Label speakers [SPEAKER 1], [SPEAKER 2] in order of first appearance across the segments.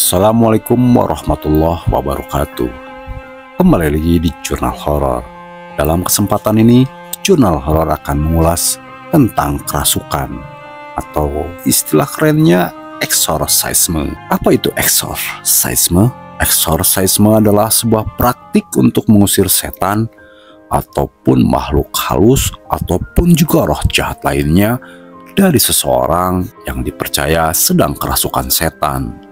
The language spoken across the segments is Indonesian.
[SPEAKER 1] Assalamualaikum warahmatullahi wabarakatuh. Kembali lagi di Jurnal Horor. Dalam kesempatan ini, Jurnal Horor akan mengulas tentang kerasukan atau istilah kerennya eksorsisme. Apa itu eksorsisme? Eksorsisme adalah sebuah praktik untuk mengusir setan ataupun makhluk halus ataupun juga roh jahat lainnya dari seseorang yang dipercaya sedang kerasukan setan.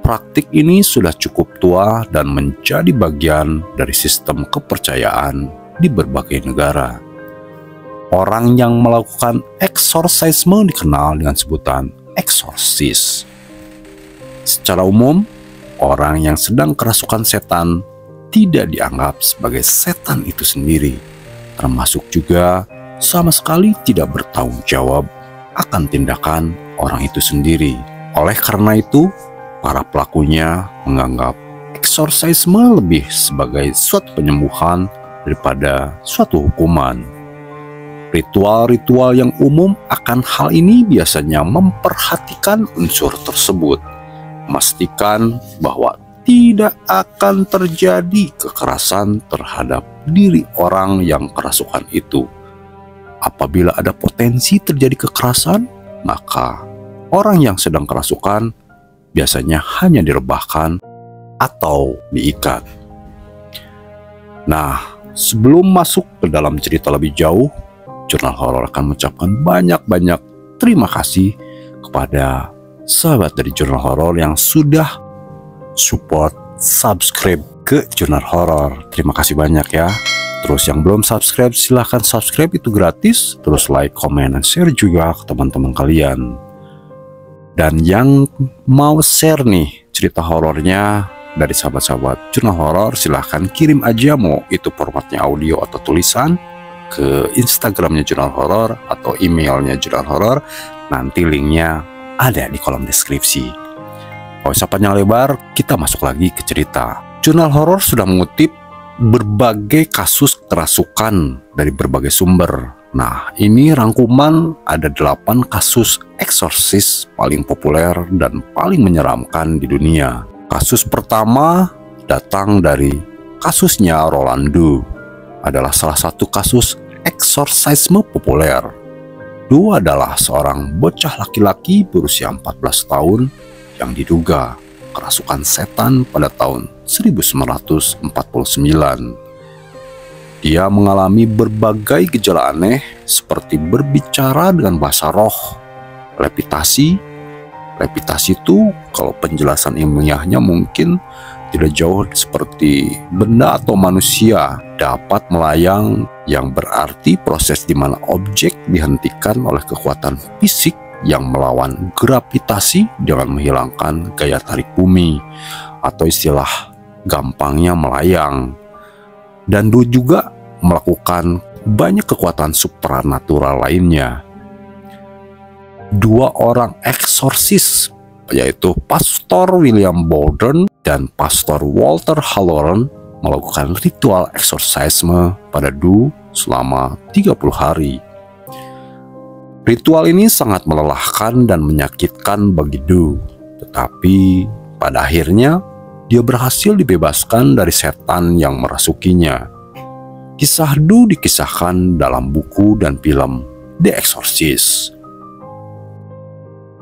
[SPEAKER 1] Praktik ini sudah cukup tua dan menjadi bagian dari sistem kepercayaan di berbagai negara. Orang yang melakukan eksorsisme dikenal dengan sebutan eksorsis. Secara umum, orang yang sedang kerasukan setan tidak dianggap sebagai setan itu sendiri, termasuk juga sama sekali tidak bertanggung jawab akan tindakan orang itu sendiri. Oleh karena itu, para pelakunya menganggap eksorsisme lebih sebagai suatu penyembuhan daripada suatu hukuman. Ritual-ritual yang umum akan hal ini biasanya memperhatikan unsur tersebut, memastikan bahwa tidak akan terjadi kekerasan terhadap diri orang yang kerasukan itu. Apabila ada potensi terjadi kekerasan, maka orang yang sedang kerasukan biasanya hanya direbahkan atau diikat. Nah, sebelum masuk ke dalam cerita lebih jauh, Jurnal Horor akan mengucapkan banyak-banyak terima kasih kepada sahabat dari Jurnal Horor yang sudah support subscribe ke Jurnal Horor. Terima kasih banyak ya. Terus yang belum subscribe, silahkan subscribe, itu gratis. Terus like, comment, dan share juga ke teman-teman kalian. Dan yang mau share nih cerita horornya dari sahabat-sahabat Jurnal Horor, silahkan kirim aja, mau itu formatnya audio atau tulisan, ke Instagramnya Jurnal Horor atau emailnya Jurnal Horor. Nanti linknya ada di kolom deskripsi. Kalau usah panjang lebar, kita masuk lagi ke cerita. Jurnal Horor sudah mengutip berbagai kasus kerasukan dari berbagai sumber. Nah, ini rangkuman ada 8 kasus eksorsis paling populer dan paling menyeramkan di dunia. Kasus pertama datang dari kasusnya Rolando. Adalah salah satu kasus eksorsisme populer. Dia adalah seorang bocah laki-laki berusia 14 tahun yang diduga kerasukan setan pada tahun 1949. Dia mengalami berbagai gejala aneh seperti berbicara dengan bahasa roh, levitasi. Levitasi itu kalau penjelasan ilmiahnya mungkin tidak jauh seperti benda atau manusia dapat melayang, yang berarti proses di mana objek dihentikan oleh kekuatan fisik yang melawan gravitasi dengan menghilangkan gaya tarik bumi, atau istilah gampangnya melayang. Dan dia juga melakukan banyak kekuatan supranatural lainnya. 2 orang eksorsis, yaitu Pastor William Borden dan Pastor Walter Halloran, melakukan ritual eksorsisme pada Du selama 30 hari. Ritual ini sangat melelahkan dan menyakitkan bagi Du, tetapi pada akhirnya dia berhasil dibebaskan dari setan yang merasukinya. Kisah Du dikisahkan dalam buku dan film The Exorcist.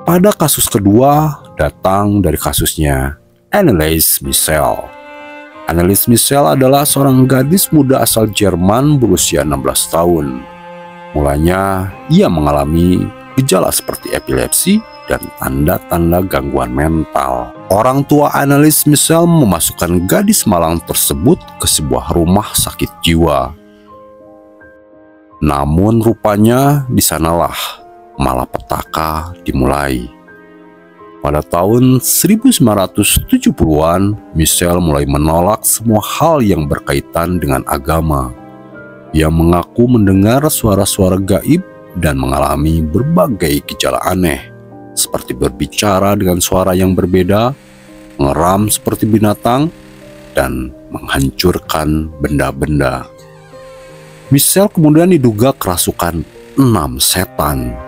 [SPEAKER 1] Pada kasus kedua datang dari kasusnya Anneliese Michel. Anneliese Michel adalah seorang gadis muda asal Jerman berusia 16 tahun. Mulanya ia mengalami gejala seperti epilepsi dan tanda-tanda gangguan mental. Orang tua Anneliese Michel memasukkan gadis malang tersebut ke sebuah rumah sakit jiwa. Namun rupanya di sanalah malapetaka dimulai. Pada tahun 1970-an, Michel mulai menolak semua hal yang berkaitan dengan agama. Ia mengaku mendengar suara-suara gaib dan mengalami berbagai gejala aneh, seperti berbicara dengan suara yang berbeda, mengeram seperti binatang, dan menghancurkan benda-benda. Michel kemudian diduga kerasukan 6 setan.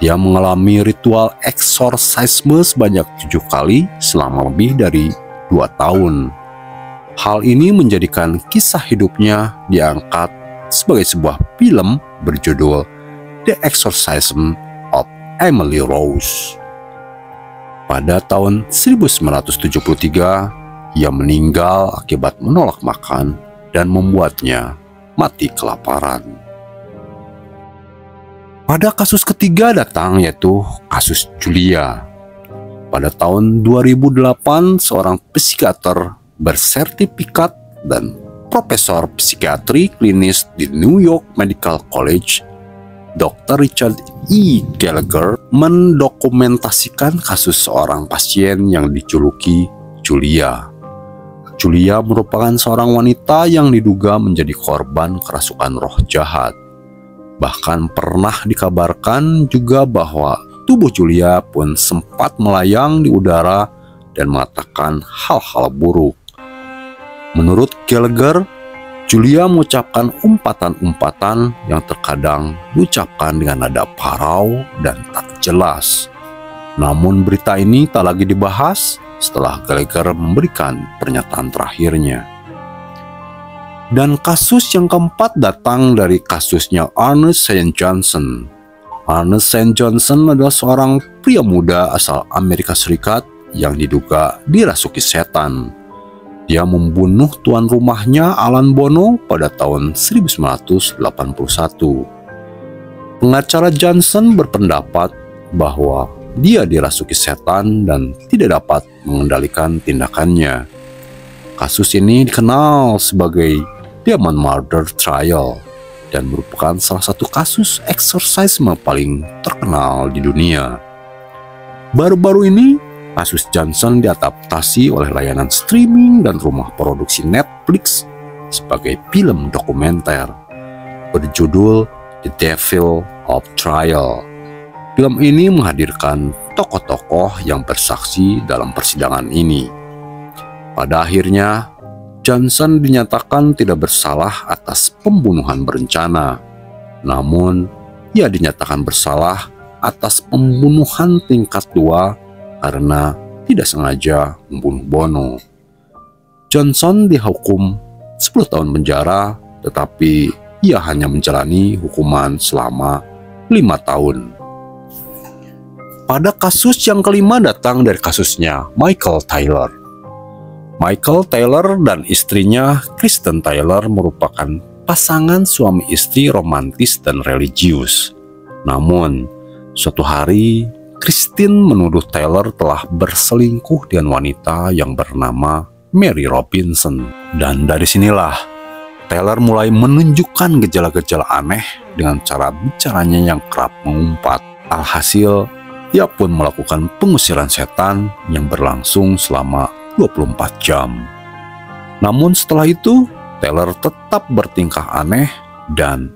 [SPEAKER 1] Dia mengalami ritual eksorsisme sebanyak 7 kali selama lebih dari 2 tahun. Hal ini menjadikan kisah hidupnya diangkat sebagai sebuah film berjudul The Exorcism of Emily Rose. Pada tahun 1973, ia meninggal akibat menolak makan dan membuatnya mati kelaparan. Pada kasus ketiga datang yaitu kasus Julia. Pada tahun 2008, seorang psikiater bersertifikat dan profesor psikiatri klinis di New York Medical College, Dr. Richard E. Gallagher, mendokumentasikan kasus seorang pasien yang dijuluki Julia. Julia merupakan seorang wanita yang diduga menjadi korban kerasukan roh jahat. Bahkan pernah dikabarkan juga bahwa tubuh Julia pun sempat melayang di udara dan mengatakan hal-hal buruk. Menurut Gallagher, Julia mengucapkan umpatan-umpatan yang terkadang diucapkan dengan nada parau dan tak jelas. Namun berita ini tak lagi dibahas setelah Gallagher memberikan pernyataan terakhirnya. Dan kasus yang keempat datang dari kasusnya Ernest St. Johnson. Ernest St. Johnson adalah seorang pria muda asal Amerika Serikat yang diduga dirasuki setan. Dia membunuh tuan rumahnya Alan Bono pada tahun 1981. Pengacara Johnson berpendapat bahwa dia dirasuki setan dan tidak dapat mengendalikan tindakannya. Kasus ini dikenal sebagai Demon Murder Trial dan merupakan salah satu kasus eksorsisme paling terkenal di dunia. Baru-baru ini, kasus Johnson diadaptasi oleh layanan streaming dan rumah produksi Netflix sebagai film dokumenter berjudul The Devil of Trial. Film ini menghadirkan tokoh-tokoh yang bersaksi dalam persidangan ini. Pada akhirnya, Johnson dinyatakan tidak bersalah atas pembunuhan berencana. Namun, ia dinyatakan bersalah atas pembunuhan tingkat 2 karena tidak sengaja membunuh Bono. Johnson dihukum 10 tahun penjara, tetapi ia hanya menjalani hukuman selama 5 tahun. Pada kasus yang kelima datang dari kasusnya Michael Taylor. Michael Taylor dan istrinya Kristen Taylor merupakan pasangan suami istri romantis dan religius. Namun, suatu hari Kristen menuduh Taylor telah berselingkuh dengan wanita yang bernama Mary Robinson. Dan dari sinilah Taylor mulai menunjukkan gejala-gejala aneh dengan cara bicaranya yang kerap mengumpat. Alhasil, ia pun melakukan pengusiran setan yang berlangsung selama 24 jam. Namun setelah itu, Taylor tetap bertingkah aneh dan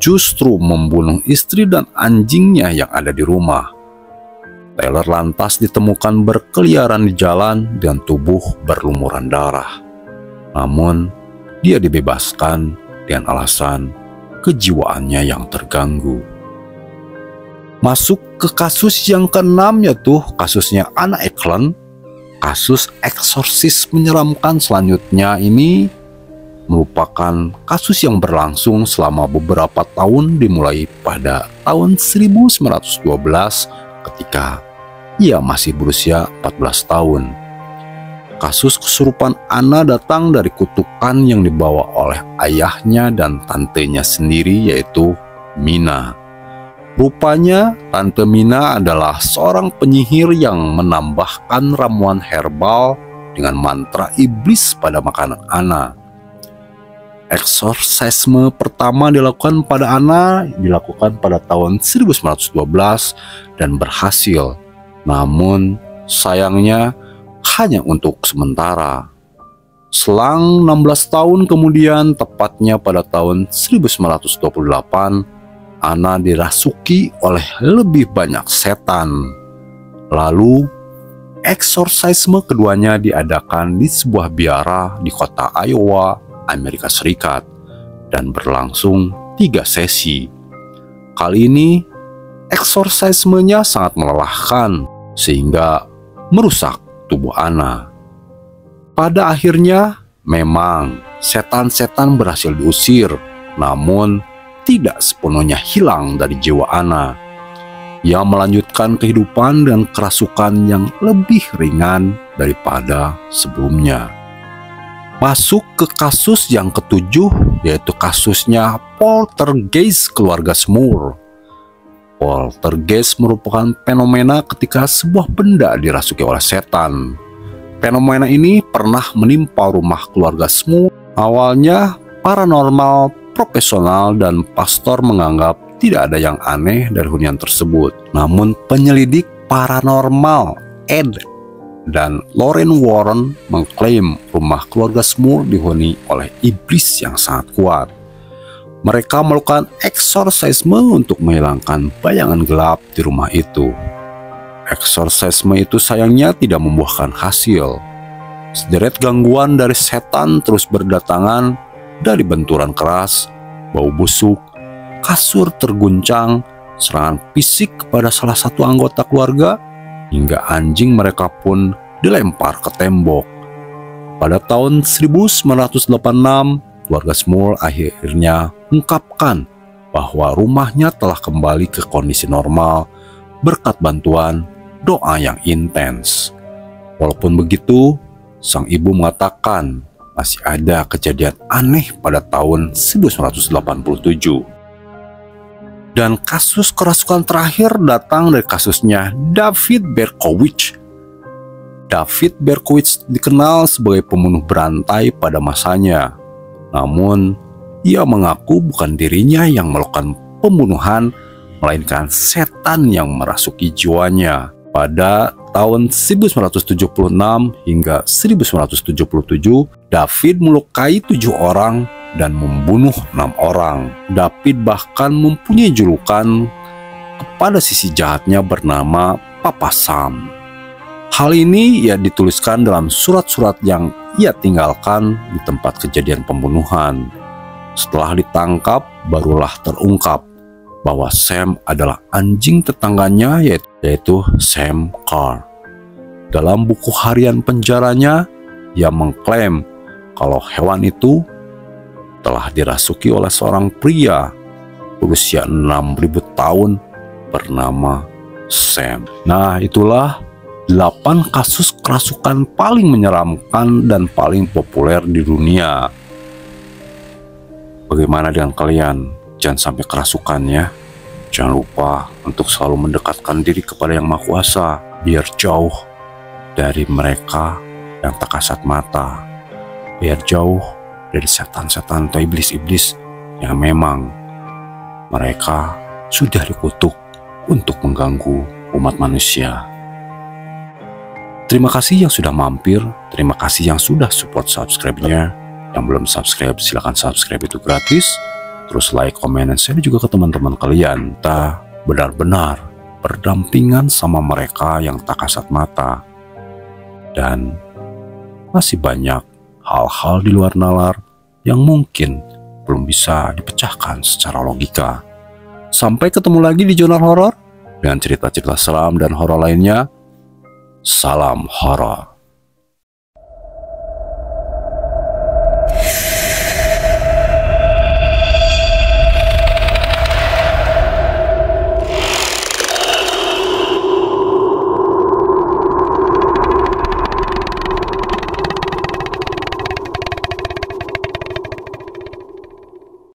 [SPEAKER 1] justru membunuh istri dan anjingnya yang ada di rumah. Taylor lantas ditemukan berkeliaran di jalan dengan tubuh berlumuran darah. Namun, dia dibebaskan dengan alasan kejiwaannya yang terganggu. Masuk ke kasus yang keenam yaitu kasusnya Anna Eklund. Kasus eksorsis menyeramkan selanjutnya ini merupakan kasus yang berlangsung selama beberapa tahun dimulai pada tahun 1912 ketika ia masih berusia 14 tahun. Kasus kesurupan Anna datang dari kutukan yang dibawa oleh ayahnya dan tantenya sendiri yaitu Mina. Rupanya, Tante Mina adalah seorang penyihir yang menambahkan ramuan herbal dengan mantra iblis pada makanan Anna. Eksorsisme pertama dilakukan pada Anna dilakukan pada tahun 1912 dan berhasil. Namun, sayangnya hanya untuk sementara. Selang 16 tahun kemudian, tepatnya pada tahun 1928, Anna dirasuki oleh lebih banyak setan. Lalu, eksorsisme keduanya diadakan di sebuah biara di kota Iowa, Amerika Serikat, dan berlangsung 3 sesi. Kali ini, eksorsismenya sangat melelahkan sehingga merusak tubuh Anna. Pada akhirnya memang setan-setan berhasil diusir, namun tidak sepenuhnya hilang dari jiwa Anna. Ia melanjutkan kehidupan dengan kerasukan yang lebih ringan daripada sebelumnya. Masuk ke kasus yang ketujuh, yaitu kasusnya poltergeist keluarga Smurl. Poltergeist merupakan fenomena ketika sebuah benda dirasuki oleh setan. Fenomena ini pernah menimpa rumah keluarga Smurl. Awalnya paranormal, profesional, dan pastor menganggap tidak ada yang aneh dari hunian tersebut. Namun penyelidik paranormal Ed dan Lorraine Warren mengklaim rumah keluarga Smurl dihuni oleh iblis yang sangat kuat. Mereka melakukan eksorsisme untuk menghilangkan bayangan gelap di rumah itu. Eksorsisme itu sayangnya tidak membuahkan hasil. Sederet gangguan dari setan terus berdatangan, dari benturan keras, bau busuk, kasur terguncang, serangan fisik kepada salah satu anggota keluarga, hingga anjing mereka pun dilempar ke tembok. Pada tahun 1986, keluarga Smurl akhirnya mengungkapkan bahwa rumahnya telah kembali ke kondisi normal berkat bantuan doa yang intens. Walaupun begitu, sang ibu mengatakan masih ada kejadian aneh pada tahun 1987. Dan kasus kerasukan terakhir datang dari kasusnya David Berkowitz. David Berkowitz dikenal sebagai pembunuh berantai pada masanya. Namun, ia mengaku bukan dirinya yang melakukan pembunuhan, melainkan setan yang merasuki jiwanya. Pada tahun 1976 hingga 1977, David melukai 7 orang dan membunuh 6 orang. David bahkan mempunyai julukan kepada sisi jahatnya bernama Papa Sam. Hal ini ia dituliskan dalam surat-surat yang ia tinggalkan di tempat kejadian pembunuhan. Setelah ditangkap, barulah terungkap bahwa Sam adalah anjing tetangganya, yaitu Sam Carr. Dalam buku harian penjaranya, ia mengklaim kalau hewan itu telah dirasuki oleh seorang pria berusia 6.000 tahun bernama Sam. Nah, itulah 8 kasus kerasukan paling menyeramkan dan paling populer di dunia. Bagaimana dengan kalian? Jangan sampai kerasukan ya. Jangan lupa untuk selalu mendekatkan diri kepada Yang Maha Kuasa, biar jauh dari mereka yang tak kasat mata, biar jauh dari setan-setan atau iblis-iblis yang memang mereka sudah dikutuk untuk mengganggu umat manusia. Terima kasih yang sudah mampir, terima kasih yang sudah support subscribe-nya. Yang belum subscribe, silahkan subscribe, itu gratis. Terus like, komen, dan share juga ke teman-teman kalian. Kita benar-benar berdampingan sama mereka yang tak kasat mata. Dan masih banyak hal-hal di luar nalar yang mungkin belum bisa dipecahkan secara logika. Sampai ketemu lagi di Jurnal Horor dengan cerita-cerita seram dan horor lainnya. Salam horor.